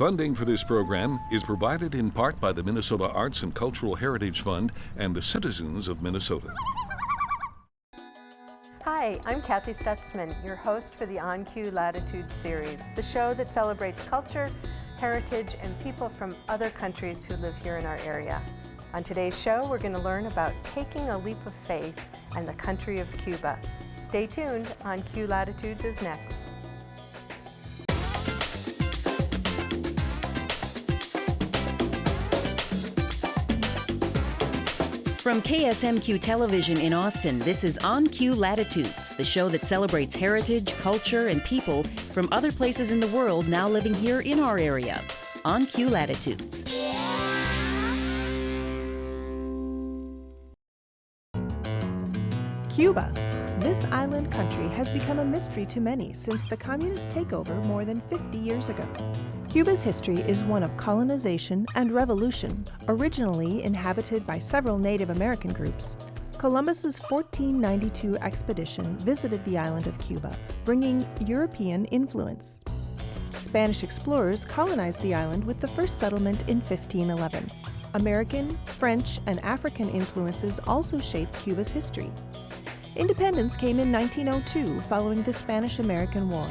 Funding for this program is provided in part by the Minnesota Arts and Cultural Heritage Fund and the citizens of Minnesota. Hi, I'm Kathy Stutzman, your host for the On Q Latitudes series, the show that celebrates culture, heritage, and people from other countries who live here in our area. On today's show, we're going to learn about taking a leap of faith and the country of Cuba. Stay tuned. On Q Latitudes is next. From KSMQ Television in Austin, this is On Q Latitudes, the show that celebrates heritage, culture, and people from other places in the world now living here in our area. On Q Latitudes. Cuba. This island country has become a mystery to many since the communist takeover more than 50 years ago. Cuba's history is one of colonization and revolution, originally inhabited by several Native American groups. Columbus's 1492 expedition visited the island of Cuba, bringing European influence. Spanish explorers colonized the island with the first settlement in 1511. American, French, and African influences also shaped Cuba's history. Independence came in 1902 following the Spanish-American War.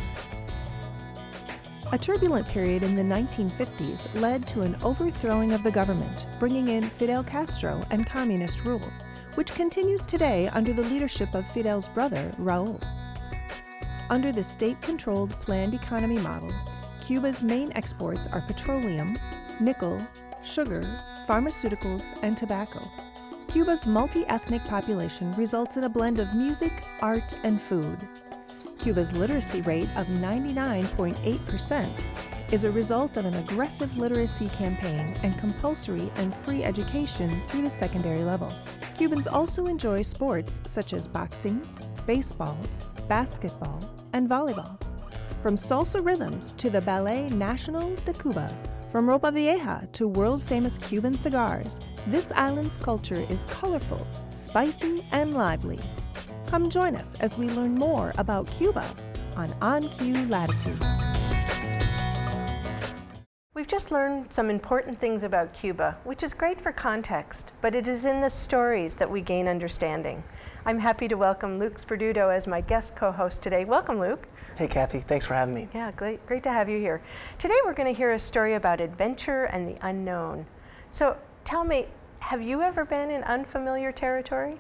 A turbulent period in the 1950s led to an overthrowing of the government, bringing in Fidel Castro and communist rule, which continues today under the leadership of Fidel's brother, Raul. Under the state-controlled planned economy model, Cuba's main exports are petroleum, nickel, sugar, pharmaceuticals, and tobacco. Cuba's multi-ethnic population results in a blend of music, art, and food. Cuba's literacy rate of 99.8% is a result of an aggressive literacy campaign and compulsory and free education through the secondary level. Cubans also enjoy sports such as boxing, baseball, basketball, and volleyball. From salsa rhythms to the Ballet Nacional de Cuba, from ropa vieja to world-famous Cuban cigars, this island's culture is colorful, spicy, and lively. Come join us as we learn more about Cuba on Q Latitudes. We've just learned some important things about Cuba, which is great for context, but it is in the stories that we gain understanding. I'm happy to welcome Luke Sperduto as my guest co-host today. Welcome, Luke. Hey, Kathy. Thanks for having me. Yeah, great to have you here. Today we're going to hear a story about adventure and the unknown. So tell me, have you ever been in unfamiliar territory?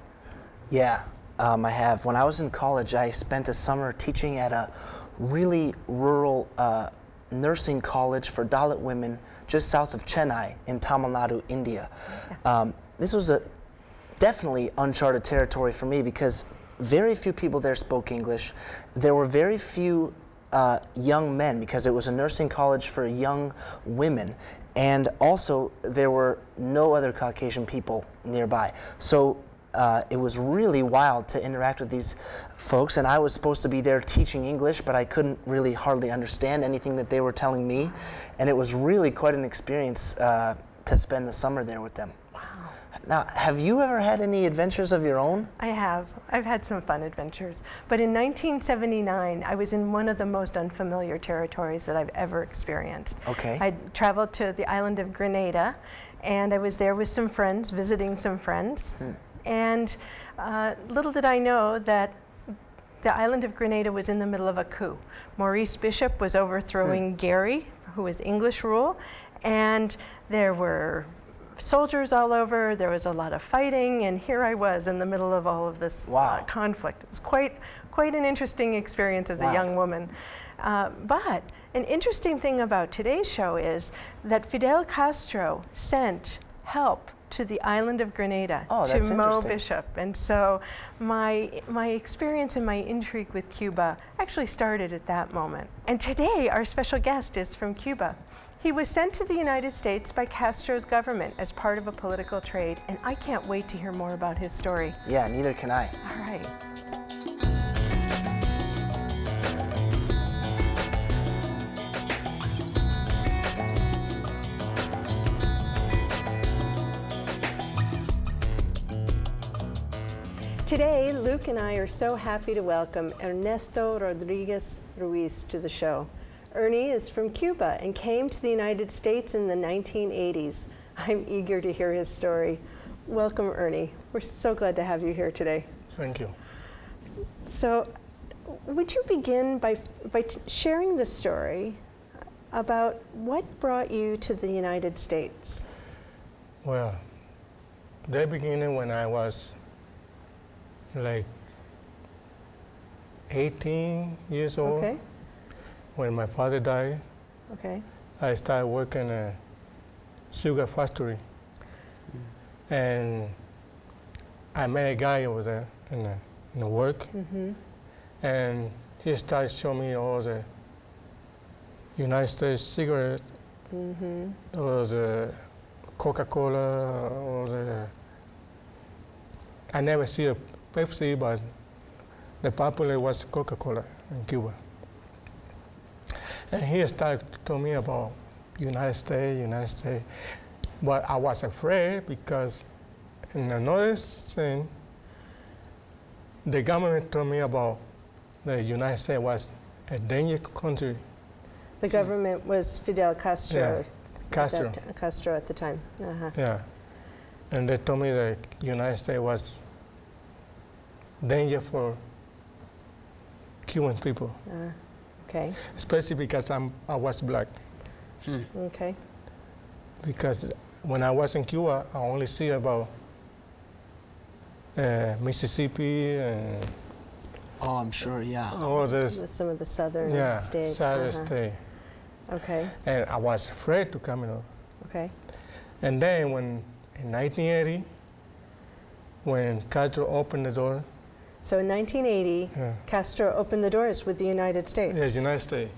Yeah, I have. When I was in college, I spent a summer teaching at a really rural nursing college for Dalit women just south of Chennai in Tamil Nadu, India. Yeah. This was definitely uncharted territory for me because very few people there spoke English. There were very few young men because it was a nursing college for young women. And also, there were no other Caucasian people nearby. So it was really wild to interact with these folks, and I was supposed to be there teaching English, but I couldn't really hardly understand anything that they were telling me, and it was really quite an experience to spend the summer there with them. Wow. Now, have you ever had any adventures of your own? I have. I've had some fun adventures. But in 1979, I was in one of the most unfamiliar territories that I've ever experienced. Okay. I traveled to the island of Grenada, and I was there with some friends, visiting some friends. And little did I know that the island of Grenada was in the middle of a coup. Maurice Bishop was overthrowing Gary, who was English rule, and there were soldiers all over, there was a lot of fighting, and here I was in the middle of all of this conflict. It was quite an interesting experience as a young woman. But an interesting thing about today's show is that Fidel Castro sent help to the island of Grenada to Mo Bishop. And so my experience and my intrigue with Cuba actually started at that moment. And today our special guest is from Cuba. He was sent to the United States by Castro's government as part of a political trade, and I can't wait to hear more about his story. Yeah, neither can I. All right. Today, Luke and I are so happy to welcome Ernesto Rodriguez Ruiz to the show. Ernie is from Cuba and came to the United States in the 1980s. I'm eager to hear his story. Welcome, Ernie. We're so glad to have you here today. Thank you. So, would you begin by sharing the story about what brought you to the United States? Well, the beginning when I was like 18 years old, Okay. when my father died, Okay. I started working in a sugar factory. And I met a guy over there in the work, and he started showing me all the United States cigarette, all the Coca-Cola, all the. I never see a Pepsi, but the popular was Coca-Cola in Cuba. And he started to tell me about United States. But I was afraid because in another thing, the government told me about the United States was a dangerous country. The government was Fidel Castro. Yeah, Castro. Castro at the time. Yeah. And they told me the United States was danger for Cuban people, Okay. especially because I was black. Okay. Because when I was in Cuba, I only see about Mississippi and Oh, I'm sure, yeah. all this. With some of the southern states. southern state. Okay. And I was afraid to come in. Okay. And then when in 1980, when Castro opened the door, So in 1980, Yeah. Castro opened the doors with the United States. yes, United States.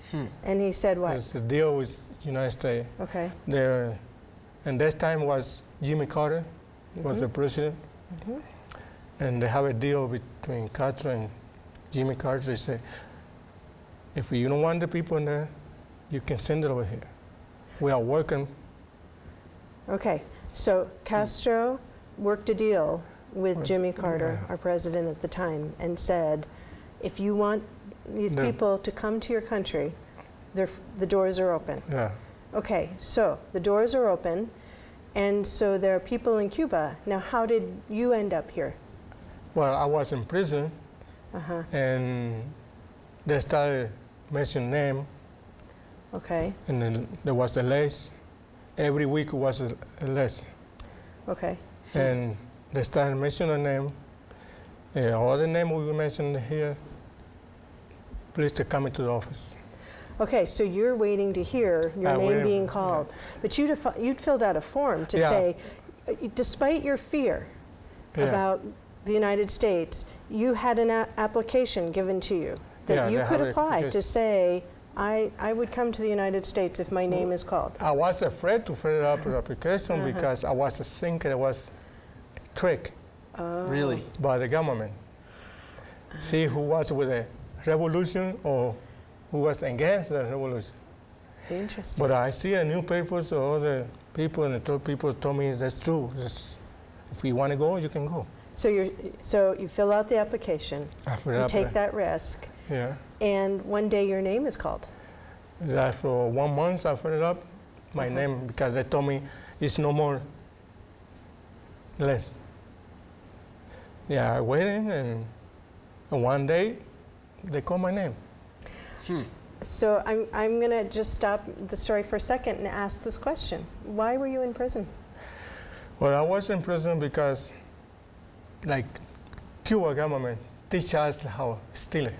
And he said what? It's the deal with United States. Okay. There, and that time was Jimmy Carter was the president, and they have a deal between Castro and Jimmy Carter. They say, if you don't want the people in there, you can send it over here. We are working. Okay. So Castro worked a deal with Jimmy Carter, our president at the time, and said, if you want these people to come to your country, the doors are open. Yeah. Okay, so the doors are open, and so there are people in Cuba. Now, how did you end up here? Well, I was in prison, and they started mentioning name, Okay, and then there was a list. Every week was a list, okay, and they started mentioning a name. All the name we mentioned here, please to come into the office. okay. So you're waiting to hear your name waiting, being called, but you'd filled out a form to Yeah. say, despite your fear Yeah. about the United States, you had an application given to you that Yeah, you they could have a apply to application. say, I would come to the United States if my name is called. I was afraid to fill up the application because I was thinking it was a trick Really? by the government. See who was with the revolution or who was against the revolution. Interesting. But I see in newspapers or other people and the people told me that's true. If you want to go, you can go. So you fill out the application, I fill you up take the- that risk, Yeah. and one day your name is called. For 1 month, I filled it up, my name, because they told me it's no more less. Yeah, I waited, and one day they called my name. So I'm going to just stop the story for a second and ask this question. Why were you in prison? Well, I was in prison because, like, Cuba government teach us how to steal it.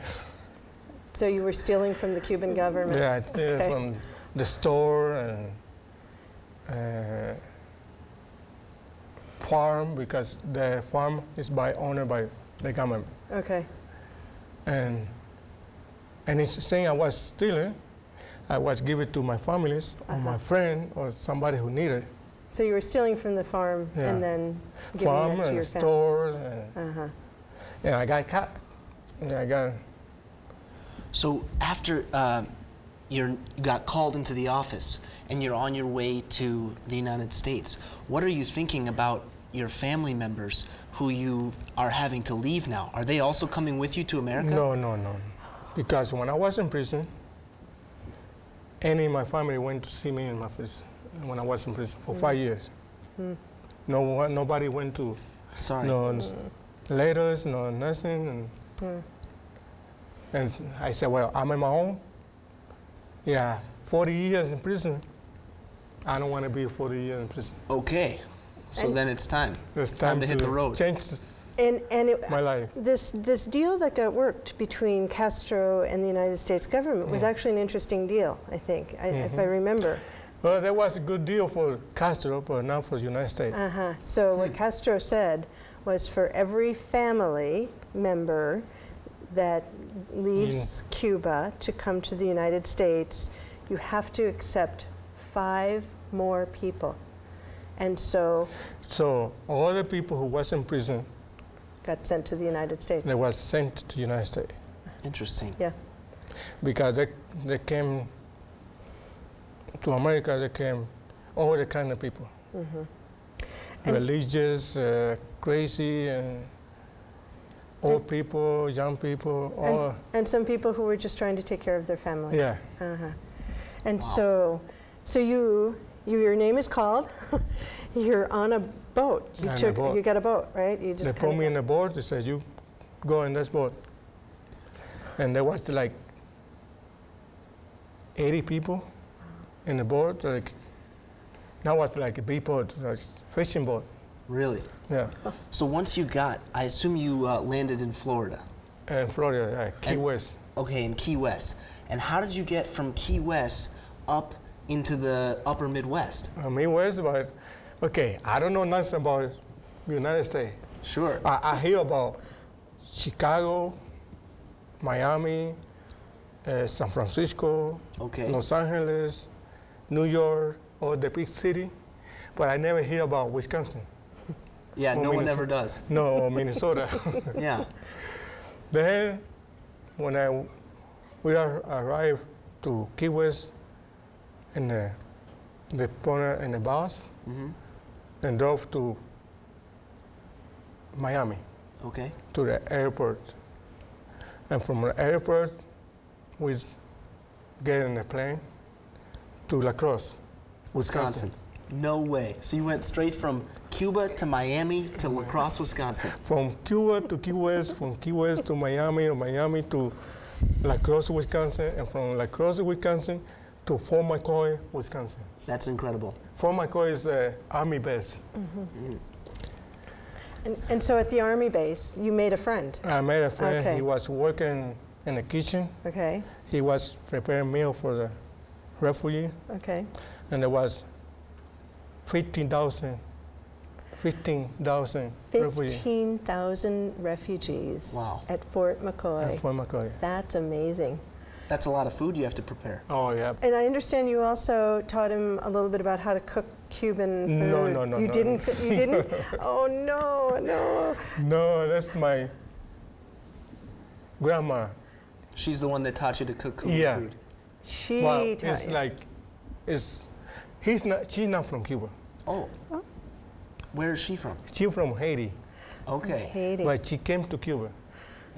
So you were stealing from the Cuban government? Yeah, I steal Okay. from the store and farm, because the farm is owned by the government. Okay. And it's saying I was stealing, I was giving it to my families or my friend or somebody who needed. So you were stealing from the farm Yeah. and then giving Farm it to and your family? stores, and I got caught. Yeah, I got. So after you got called into the office and you're on your way to the United States, what are you thinking about your family members who you are having to leave now? Are they also coming with you to America? No. Because when I was in prison, any of my family went to see me in my prison when I was in prison for 5 years. Nobody went to Sorry. no letters, no nothing. And I said, well, I'm on my own. Yeah, 40 years in prison. I don't want to be 40 years in prison. Okay. So And- then it's time. It's time to hit the road. Change And my life. this deal that got worked between Castro and the United States government was actually an interesting deal, I think, if I remember. Well, that was a good deal for Castro, but not for the United States. So what Castro said was for every family member that leaves Cuba to come to the United States, you have to accept 5 more people. And so So all the people who was in prison, got sent to the United States. they was sent to the United States Interesting. Yeah. because they came to America. They came all the kind of people, And- religious, crazy, and old people, young people, all. And some people who were just trying to take care of their family. Yeah. And so your name is called. You're on a boat. On a boat. You got a boat, right? You They just put me in a boat. They said, "You go in this boat," and there was like 80 people in the boat. Like that was like a big boat, like fishing boat. Really? Yeah, So once you got, I assume you landed in Florida. and Florida, Key And- West. Okay, in Key West. And how did you get from Key West up into the upper Midwest? Midwest, but okay, I don't know nothing about the United States. Sure. I hear about Chicago, Miami, San Francisco, Okay. Los Angeles, New York, all the big city, but I never hear about Wisconsin. Yeah, Or no one Minnesota. ever does. No, Minnesota. Yeah. Then, when we arrived to Key West, in the put in the bus and drove to Miami Okay. to the airport. And from the airport, we get in a plane to La Crosse, Wisconsin. No way. So you went straight from Cuba to Miami to La Crosse, Wisconsin. From Cuba to Key West, from Key West to Miami, or Miami to La Crosse, Wisconsin, and from La Crosse, Wisconsin to Fort McCoy, Wisconsin. That's incredible. Fort McCoy is the Army base. And so at the Army base, you made a friend. I made a friend. Okay. He was working in the kitchen. Okay. He was preparing meal for the refugee, Okay. and there was 15,000 refugees 15,000 refugees Wow. at Fort McCoy. at Fort McCoy. That's amazing. That's a lot of food you have to prepare. Oh yeah. And I understand you also taught him a little bit about how to cook Cuban food. No, You no. didn't? You didn't? Oh no, no. No, that's my grandma. She's the one that taught you to cook Cuban Yeah. food. She Well, taught it's you. like, she's not from Cuba. Oh. Where is she from? She's from Haiti, Okay. Haiti. but she came to Cuba.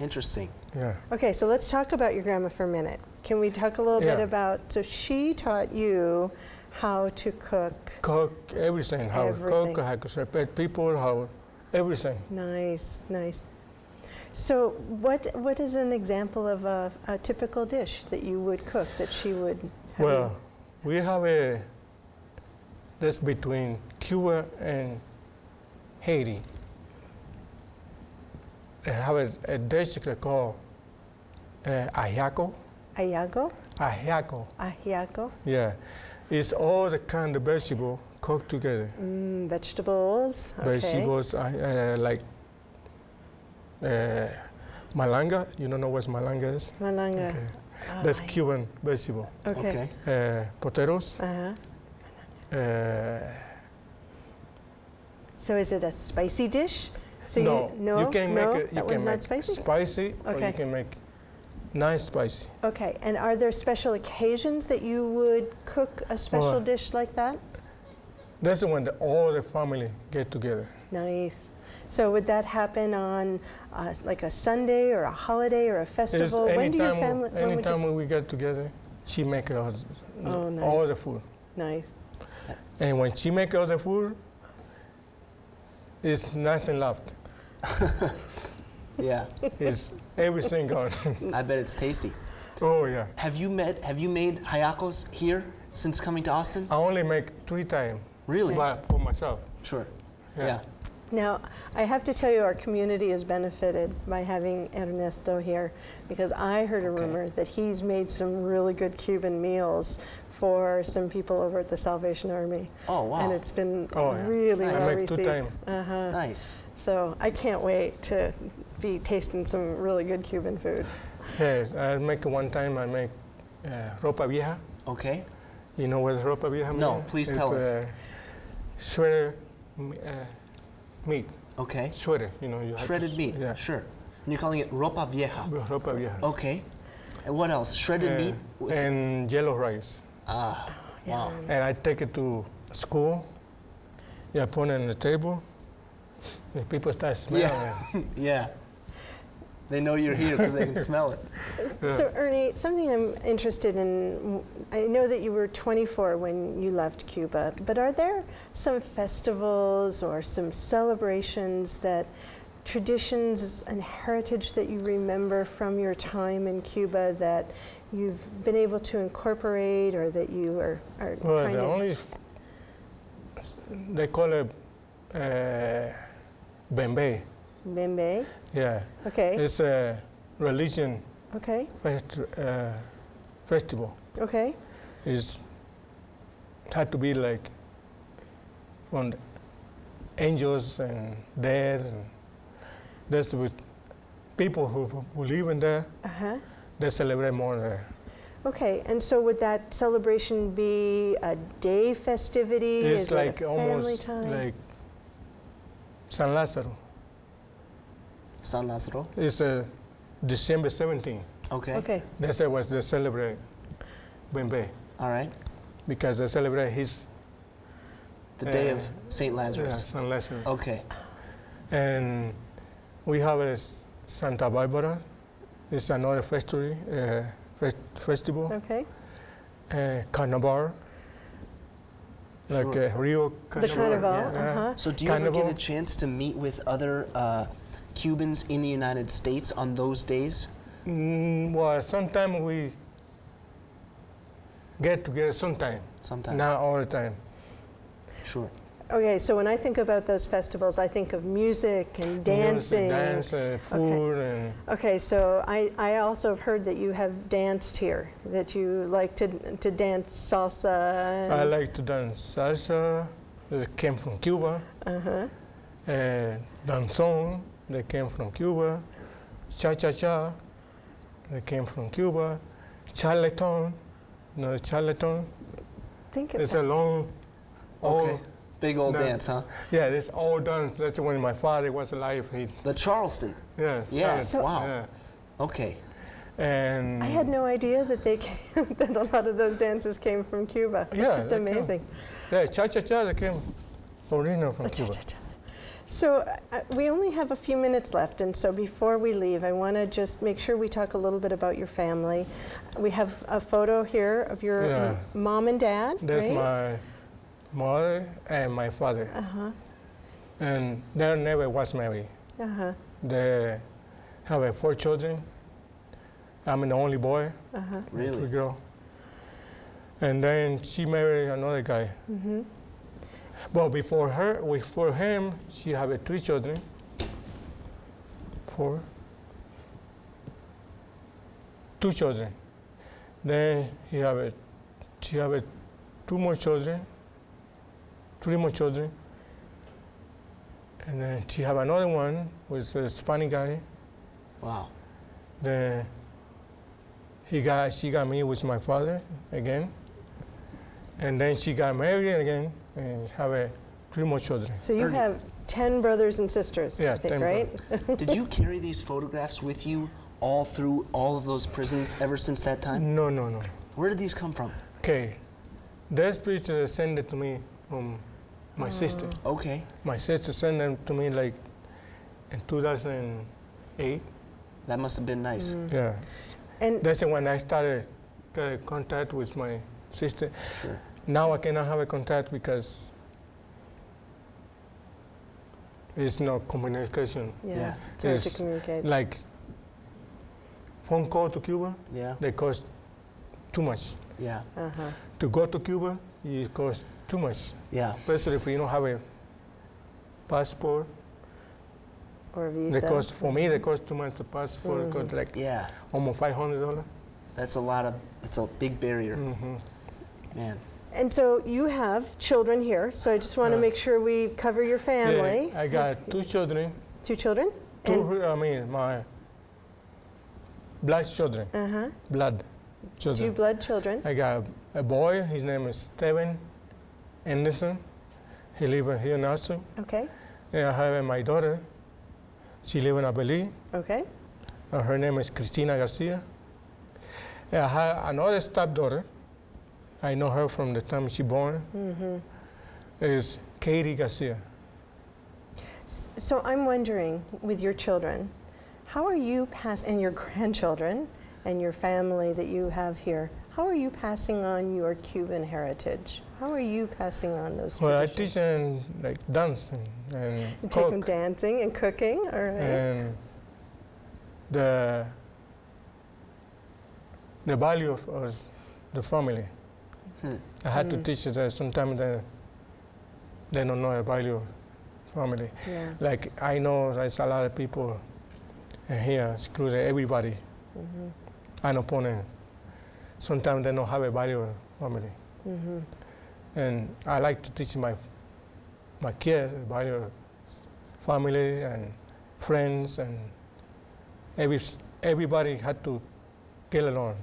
Interesting. Yeah. Okay, so let's talk about your grandma for a minute. Can we talk a little bit Yeah. about? So she taught you how to cook. Cook everything, how to Everything. cook, how to respect people, how everything. Nice, nice. So what is an example of a typical dish that you would cook that she would have? Well, we have this between Cuba and Haiti. They have a dish they call ajiaco. Ayago? Ajiaco, Ajiaco? yeah. It's all the kind of vegetable cooked together. Vegetables? Okay. Vegetables like malanga. You don't know what malanga is? Malanga. Okay. That's Cuban vegetable. Okay. Okay. Potatoes. So is it a spicy dish? So No, you can no, make it. You that can one's not make spicy? or Okay. you can make nice spicy. Okay, and are there special occasions that you would cook a special Well, dish like that? That's when all the family get together. Nice. So would that happen on like a Sunday or a holiday or a It's festival? When do your family? when would you- anytime when we get together, she make all nice. the food. Nice. And when she make all the food, it's nothing left. Yeah. It's everything gone. I bet it's tasty. Oh yeah. Have you made hayakos here since coming to Austin? I only make 3 times. Really? But for myself. Sure. Yeah. Yeah. Now, I have to tell you, our community has benefited by having Ernesto here, because I heard a rumor that he's made some really good Cuban meals for some people over at the Salvation Army. Oh, wow. And it's been Yeah. really Nice. well I make 2 received. times. Nice. So I can't wait to be tasting some really good Cuban food. Yes, I make one time. I make ropa vieja. Okay. You know what ropa vieja means? No, please tell us. Shredded meat. Okay. Shredded, you know. You have Shredded to, meat. Yeah. Sure. And you're calling it ropa vieja. Ropa vieja. Okay. And what else? Shredded meat? And yellow rice. Ah. Wow. And I take it to school. Yeah, put it on the table. The people start smelling it. Yeah. They know you're here because they can smell it. So Ernie, something I'm interested in, I know that you were 24 when you left Cuba, but are there some festivals or some celebrations that, traditions and heritage that you remember from your time in Cuba that you've been able to incorporate or that you are Well, trying the to... only, they call it Bembe. Bembe? Yeah. Okay. It's a religion Okay. festival. Okay. It's had to be like on the angels and dead, and there's with people who live in there. Uh-huh. They celebrate more there. Okay, and so would that celebration be a day festivity? It's Is it like a family almost time? like San Lázaro. San Lazaro? It's December 17th. Okay. Okay. That's what they celebrate Bembe, All right. because they celebrate his The day of St. yeah, Lazarus. San Lázaro. Okay. And we have a Santa Barbara. It's another festival. Festival. Okay. Carnival. Like Sure. Rio The Carnival. Carnival, Yeah. uh-huh. So do you ever get Carnival. a chance to meet with other Cubans in the United States on those days? Well, sometimes we get together sometime. Sometimes. Not all the time. Sure. Okay, so when I think about those festivals, I think of music and dancing. Dance, food, and Okay, so I also have heard that you have danced here, that you like to dance salsa. I like to dance salsa. That came from Cuba. Uh-huh. Danzón. That came from Cuba. Cha-cha-cha. That came from Cuba. Charleston. You know the charleston? Think of It's that. a long, Okay. Big old No. dance, huh? yeah, this all dance. That's when my father was alive. The Charleston. Yeah. Yeah. So- Wow. Yeah. Okay. And I had no idea that that a lot of those dances came from Cuba. Yeah, Just they come. amazing. yeah, cha-cha-cha that came original from Cuba. So we only have a few minutes left, and so before we leave, I want to just make sure we talk a little bit about your family. We have a photo here of your Yeah. mom and dad, That's right? my mother and my father. Uh-huh, And they never was married. uh-huh, They have 4 children. I'm the only boy, uh-huh. the Really? girl. And then she married another guy. Mm-hmm. But before him, she had 3 children. 4. 2 children. Then she had 2 more children. 3 more children. And then she had another one with a Spanish guy. Wow. Then she got me with my father again. And then she got married again and have 3 more children. So you Ernie. have 10 brothers and sisters, Yeah, I think, 10 right? Did you carry these photographs with you all through all of those prisons ever since that time? No. Where did these come from? Okay. This picture sent it to me from my sister. Okay. My sister sent them to me like in 2008. That must have been nice. Yeah. And That's when I started get a contact with my sister. Sure. Now I cannot have a contact because there's no communication. Yeah, it's hard to It's communicate. like phone call to Cuba, Yeah. they cost too much. Yeah. Uh-huh. To go to Cuba, it costs too much. Yeah. Especially if you don't have a passport. Or visa. For me, they cost too much. The passport cost like Yeah. almost $500. That's a lot of. It's a big barrier. Mm-hmm. Man. And so you have children here, so I just want to make sure we cover your family. Yeah, I got two children. Two children? And My blood children. uh-huh. Blood children. Two blood children. I got a boy. His name is Steven Anderson. He lives here in Austin. Okay. And I have my daughter. She lives in Abeli. Okay. Her name is Cristina Garcia. And I have another stepdaughter. I know her from the time she born. Mm-hmm. Is Katie Garcia. So I'm wondering, with your children, how are you and your grandchildren and your family that you have here, how are you passing on your Cuban heritage? How are you passing on those Well, I traditions? teach them like dancing and You take them cook dancing and cooking, all right? and the value of us, the family. I had to teach that sometimes they don't know the value of family. Yeah. Like I know there's a lot of people here, including everybody, an opponent. Sometimes they don't have a value of family. Mm-hmm. And I like to teach my kids the value of family and friends, and everybody had to get along.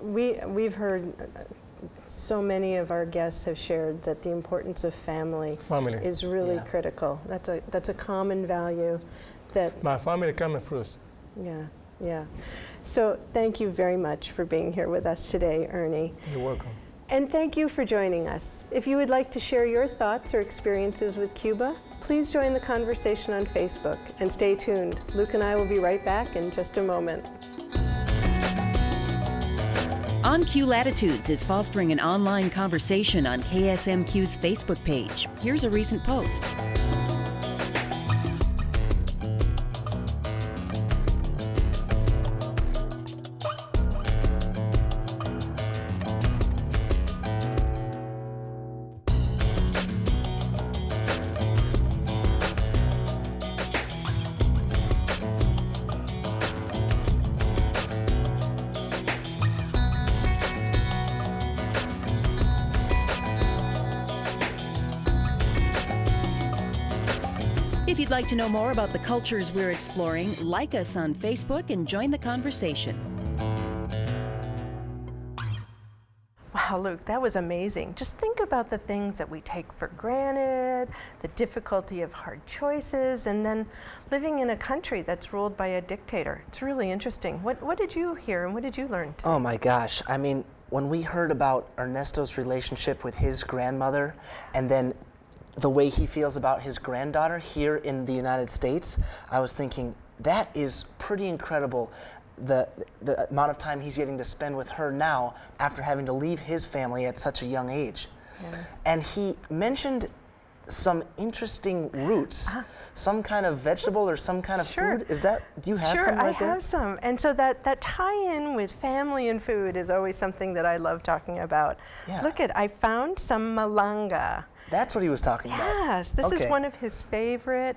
We've heard so many of our guests have shared that the importance of family is really Yeah. critical. That's a common value that, My family coming first. yeah. So thank you very much for being here with us today, Ernie. You're welcome. And thank you for joining us. If you would like to share your thoughts or experiences with Cuba, please join the conversation on Facebook and stay tuned. Luke and I will be right back in just a moment. On Q Latitudes is fostering an online conversation on KSMQ's Facebook page. Here's a recent post. If you'd like to know more about the cultures we're exploring, like us on Facebook and join the conversation. Wow, Luke, that was amazing. Just think about the things that we take for granted, the difficulty of hard choices, and then living in a country that's ruled by a dictator. It's really interesting. What did you hear and what did you learn today? Oh my gosh. I mean, when we heard about Ernesto's relationship with his grandmother and then the way he feels about his granddaughter here in the United States, I was thinking, that is pretty incredible. The amount of time he's getting to spend with her now after having to leave his family at such a young age. Yeah. And he mentioned some interesting roots, some kind of vegetable or some kind of food. Is that, do you have some right there? Sure, I have some. And so that tie-in with family and food is always something that I love talking about. Yeah. Look I found some malanga. That's what he was talking about. Yes, this is one of his favorite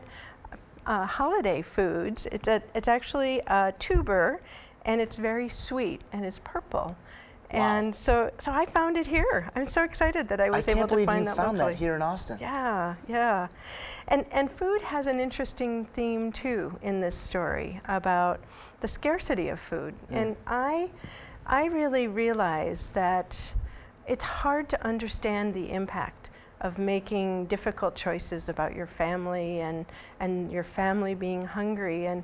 holiday foods. It's actually a tuber, and it's very sweet, and it's purple. Wow. And so I found it here. I'm so excited that I was able to find that locally. I can't believe you found that here in Austin. Yeah. And food has an interesting theme too in this story about the scarcity of food. And I really realize that it's hard to understand the impact of making difficult choices about your family and your family being hungry. And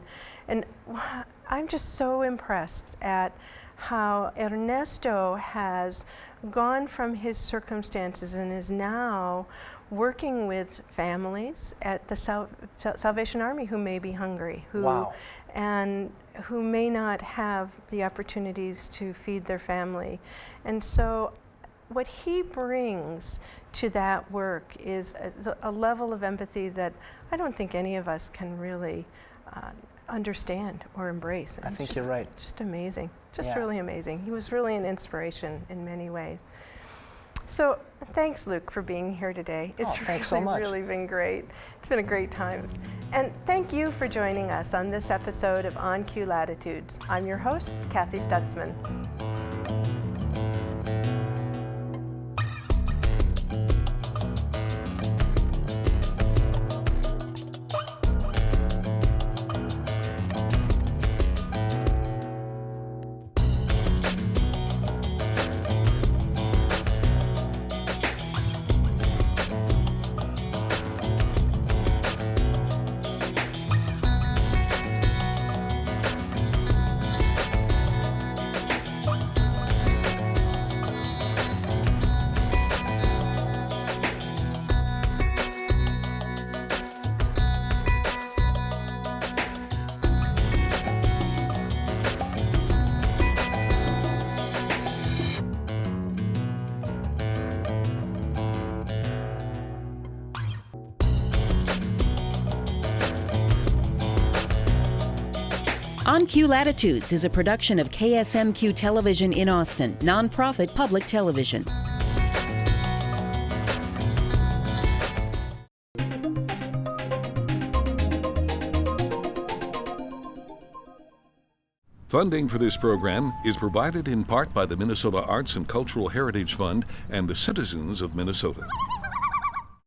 I'm just so impressed at how Ernesto has gone from his circumstances and is now working with families at the Salvation Army who may be hungry, and who may not have the opportunities to feed their family. And so what he brings to that work is a level of empathy that I don't think any of us can really understand or embrace. I think you're right. Just amazing, just Yeah. really amazing. He was really an inspiration in many ways. So thanks, Luke, for being here today. It's thanks so much. really been great. It's been a great time. And thank you for joining us on this episode of On Q Latitudes. I'm your host, Kathy Stutzman. On Q Latitudes is a production of KSMQ Television in Austin, nonprofit public television. Funding for this program is provided in part by the Minnesota Arts and Cultural Heritage Fund and the citizens of Minnesota.